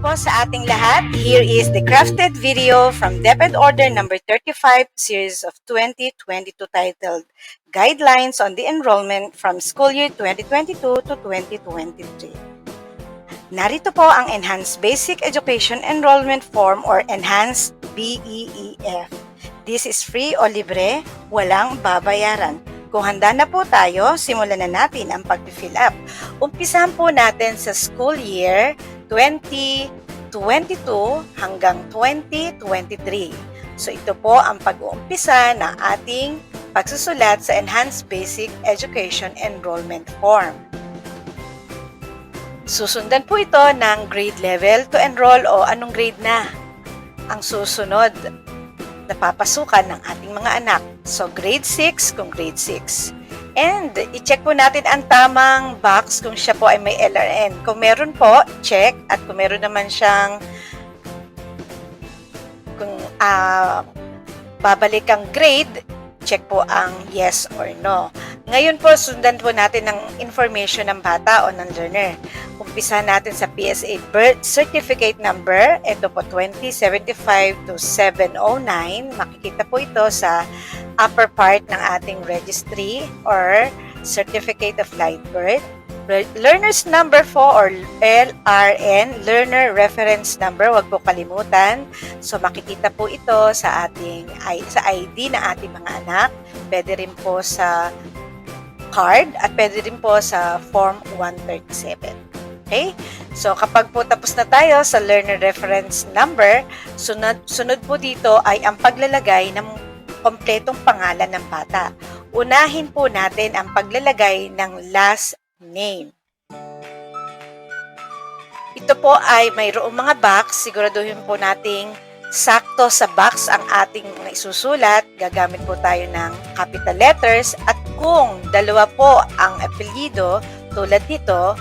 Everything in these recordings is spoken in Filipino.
po sa ating lahat. Here is the crafted video from DepEd Order number 35, series of 2022 titled Guidelines on the Enrollment from School Year 2022 to 2023. Narito po ang Enhanced Basic Education Enrollment Form or Enhanced BEEF. This is free o libre, walang babayaran. Kung handa na po tayo, simulan na natin ang pag-fill up. Umpisahan po natin sa school year 2022 hanggang 2023. So ito po ang pag-uumpisa ng ating pagsusulat sa Enhanced Basic Education Enrollment Form. Susundan po ito ng grade level to enroll o anong grade na ang susunod na papasukan ng ating mga anak. So, grade 6 kung grade 6. And, i-check po natin ang tamang box kung siya po ay may LRN. Kung meron po, check. At kung meron naman siyang kung babalik ang grade, check po ang yes or no. Ngayon po, sundan po natin ng information ng bata o ng learner. Umpisa natin sa PSA birth certificate number. Ito po 2075 to 709. Makikita po ito sa upper part ng ating registry or certificate of live birth. Learner's number po or LRN, learner reference number, wag po kalimutan. So makikita po ito sa ating sa ID ng ating mga anak. Pwede rin po sa card at pwede rin po sa form 137. Okay? So, kapag po tapos na tayo sa learner reference number, sunod po dito ay ang paglalagay ng kompletong pangalan ng bata. Unahin po natin ang paglalagay ng last name. Ito po ay mayroong mga box. Siguraduhin po nating sakto sa box ang ating mga isusulat. Gagamit po tayo ng capital letters. At kung dalawa po ang apelyido tulad nito,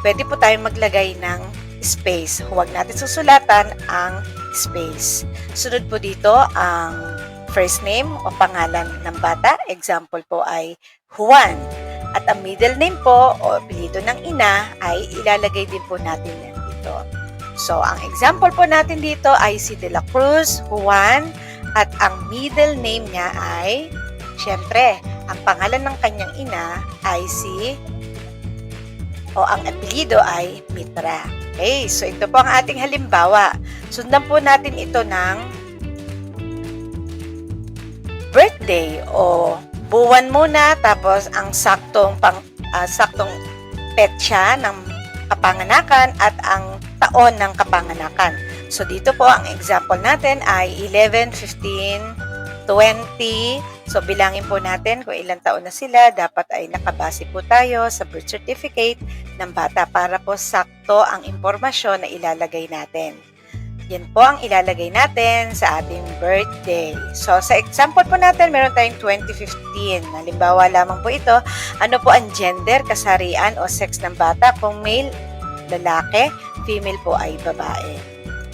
pwede po tayong maglagay ng space. Huwag natin susulatan ang space. Sunod po dito ang first name o pangalan ng bata. Example po ay Juan. At ang middle name po o apelyido ng ina ay ilalagay din po natin dito. So, ang example po natin dito ay si De La Cruz Juan at ang middle name niya ay, syempre, ang pangalan ng kanyang ina ay ang apelyido ay Mitra. Okay, so ito po ang ating halimbawa. Sundan po natin ito ng birthday o buwan muna tapos ang saktong petsa ng kapanganakan at ang taon ng kapanganakan. So dito po ang example natin ay 11, 15, 20. So bilangin po natin kung ilang taon na sila. Dapat ay nakabase po tayo sa birth certificate ng bata para po sakto ang impormasyon na ilalagay natin. Yan po ang ilalagay natin sa ating birthday. So, sa example po natin, meron tayong 2015. Halimbawa lamang po ito. Ano po ang gender, kasarian o sex ng bata? Kung male, lalaki, female po ay babae.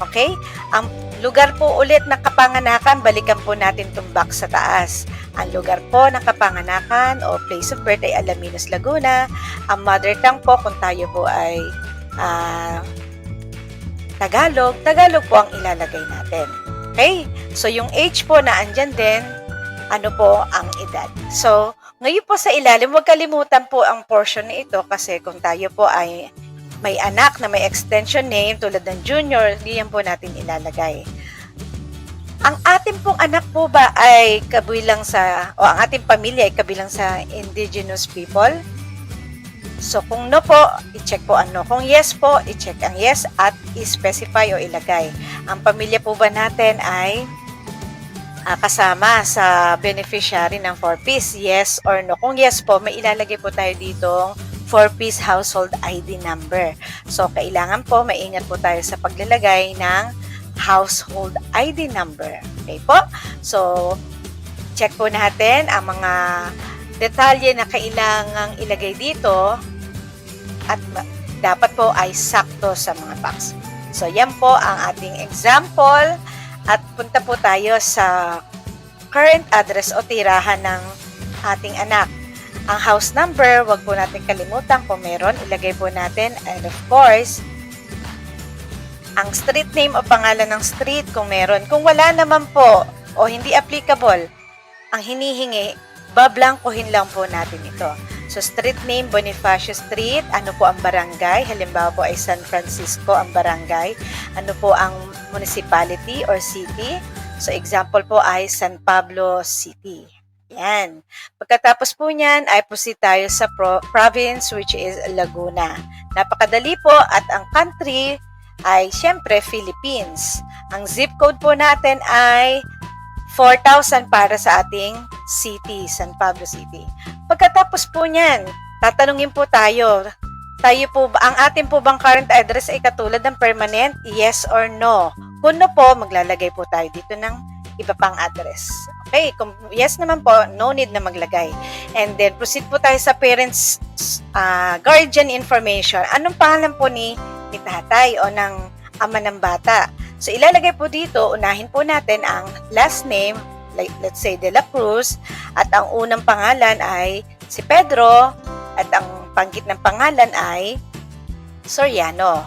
Okay? Ang lugar po ulit ng kapanganakan, balikan po natin itong box sa taas. Ang lugar po ng kapanganakan o place of birth ay Alaminos, Laguna. Ang mother tongue po, kung tayo po ay Tagalog po ang ilalagay natin. Okay? So, yung age po na andyan din, ano po ang edad. So, ngayon po sa ilalim, huwag kalimutan po ang portion na ito kasi kung tayo po ay may anak na may extension name tulad ng junior, hindi yan po natin ilalagay. Ang ating pong anak po ba ay kabilang ang ating pamilya ay kabilang sa indigenous people? So, kung no po, i-check po ang no. Kung yes po, i-check ang yes at i-specify o ilagay. Ang pamilya po ba natin ay kasama sa beneficiary ng 4-piece? Yes or no? Kung yes po, may ilalagay po tayo ditong 4-piece household ID number. So, kailangan po, maingat po tayo sa paglalagay ng household ID number. Okay po? So, check po natin ang mga detalye na kailangang ilagay dito at dapat po ay sakto sa mga box. So, yan po ang ating example at punta po tayo sa current address o tirahan ng ating anak. Ang house number, wag po natin kalimutan kung meron, ilagay po natin and of course, ang street name o pangalan ng street kung meron. Kung wala naman po o hindi applicable, ang hinihingi, bablangkuhin lang po natin ito. So, street name, Bonifacio Street. Ano po ang barangay? Halimbawa po ay San Francisco ang barangay. Ano po ang municipality or city? So, example po ay San Pablo City. Yan. Pagkatapos po niyan, ay proceed tayo sa province which is Laguna. Napakadali po at ang country ay syempre Philippines. Ang zip code po natin ay 4,000 para sa ating city, San Pablo City. Pagkatapos po niyan, tatanungin po tayo po ang ating po bang current address ay katulad ng permanent? Yes or no? Kung no po, maglalagay po tayo dito ng iba pang address. Okay, kung yes naman po, no need na maglagay. And then, proceed po tayo sa parents guardian information. Anong pangalan po ni tatay o ng ama ng bata? So, ilalagay po dito, unahin po natin ang last name, like let's say De La Cruz, at ang unang pangalan ay si Pedro, at ang panggit ng pangalan ay Soriano.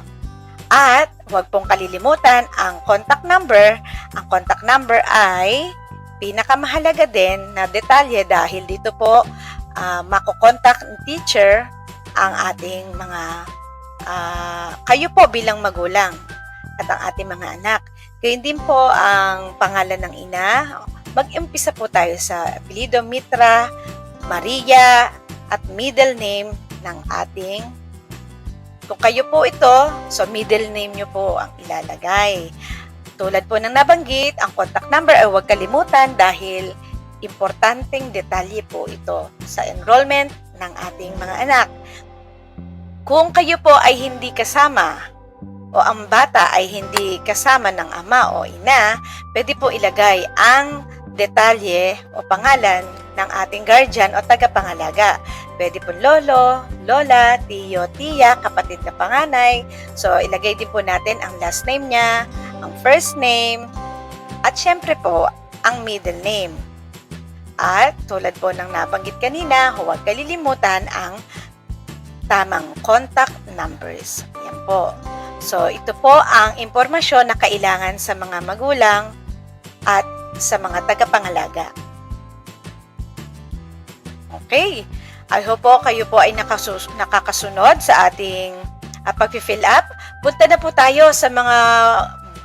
At huwag pong kalilimutan ang contact number. Ang contact number ay pinakamahalaga din na detalye dahil dito po makokontak ng teacher ang ating mga kayo po bilang magulang at ang ating mga anak. Gayun din po ang pangalan ng ina. Mag-umpisa po tayo sa apelyido Mitra, Maria, at middle name ng ating. Kung kayo po ito, so middle name nyo po ang ilalagay. Tulad po ng nabanggit, ang contact number ay huwag kalimutan dahil importanteng detalye po ito sa enrollment ng ating mga anak. Kung kayo po ay hindi kasama o ang bata ay hindi kasama ng ama o ina, pwede po ilagay ang detalye o pangalan ng ating guardian o tagapangalaga. Pwede po lolo, lola, tiyo, tiya, kapatid na panganay. So, ilagay din po natin ang last name niya, ang first name, at syempre po, ang middle name. At tulad po ng nabanggit kanina, huwag kalilimutan ang tamang contact numbers. Yan po. So, ito po ang impormasyon na kailangan sa mga magulang at sa mga tagapangalaga. Okay. I hope po kayo po ay nakakasunod sa ating pag-fill up. Punta na po tayo sa mga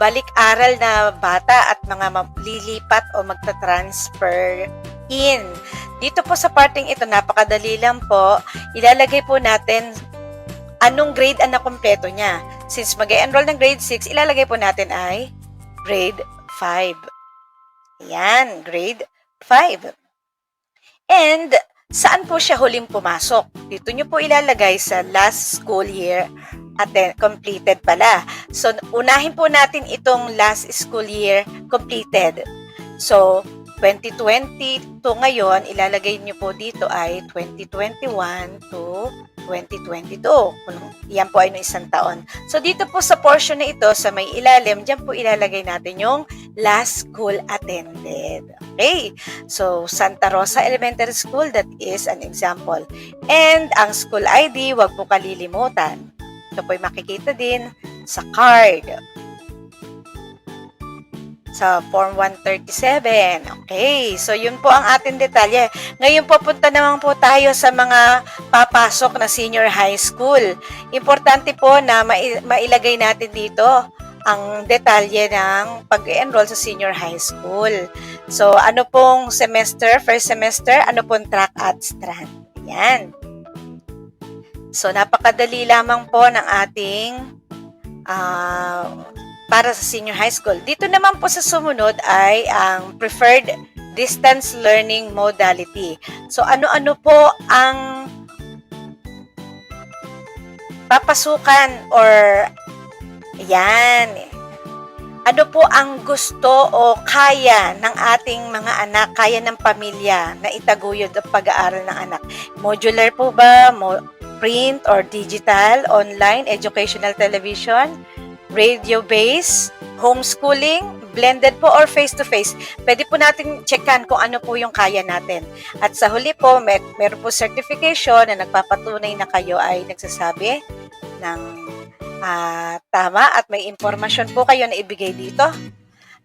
balik-aral na bata at mga lilipat o magta-transfer in. Dito po sa parting ito, napakadali lang po. Ilalagay po natin anong grade ang nakompleto niya. Since mag-enroll ng grade 6, ilalagay po natin ay grade 5. Ayan, grade 5. And saan po siya huling pumasok? Dito nyo po ilalagay sa last school year at then completed pala. So, unahin po natin itong last school year completed. So, 2020 to ngayon, ilalagay nyo po dito ay 2021 to 2022. Yan po ay no isang taon. So, dito po sa portion na ito, sa may ilalim, dyan po ilalagay natin yung last school attended. Okay? So, Santa Rosa Elementary School, that is an example. And ang school ID, wag po kalilimutan. Ito po ay makikita din sa card. Sa Form 137. Okay, so yun po ang ating detalye. Ngayon po, punta naman po tayo sa mga papasok na senior high school. Importante po na mailagay natin dito ang detalye ng pag-enroll sa senior high school. So, ano pong semester, first semester, ano pong track at strand. Yan. So, napakadali lamang po ng ating para sa senior high school. Dito naman po sa sumunod ay ang preferred distance learning modality. So, ano-ano po ang papasukan or yan. Ano po ang gusto o kaya ng ating mga anak, kaya ng pamilya na itaguyod ang pag-aaral ng anak? Modular po ba? Print or digital, online, educational television, radio-based, homeschooling, blended po or face-to-face. Pwede po natin checkan kung ano po yung kaya natin. At sa huli po, meron po certification na nagpapatunay na kayo ay nagsasabi ng tama at may impormasyon po kayo na ibigay dito.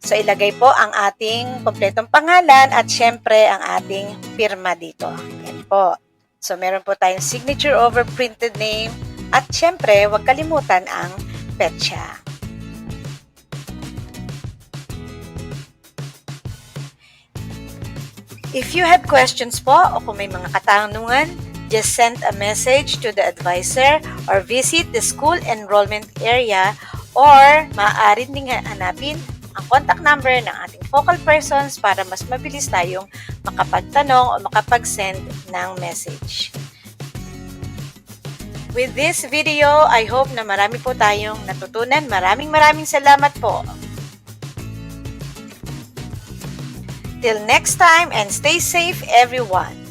So, ilagay po ang ating kompletong pangalan at syempre ang ating pirma dito. Yan po. So, meron po tayong signature over printed name at syempre, huwag kalimutan ang petsa. If you have questions po o kung may mga katanungan, just send a message to the advisor or visit the school enrollment area or maaari ding hanapin ang contact number ng ating focal persons para mas mabilis tayong makapagtanong o makapag-send ng message. With this video, I hope na marami po tayong natutunan. Maraming salamat po. Till next time and stay safe everyone.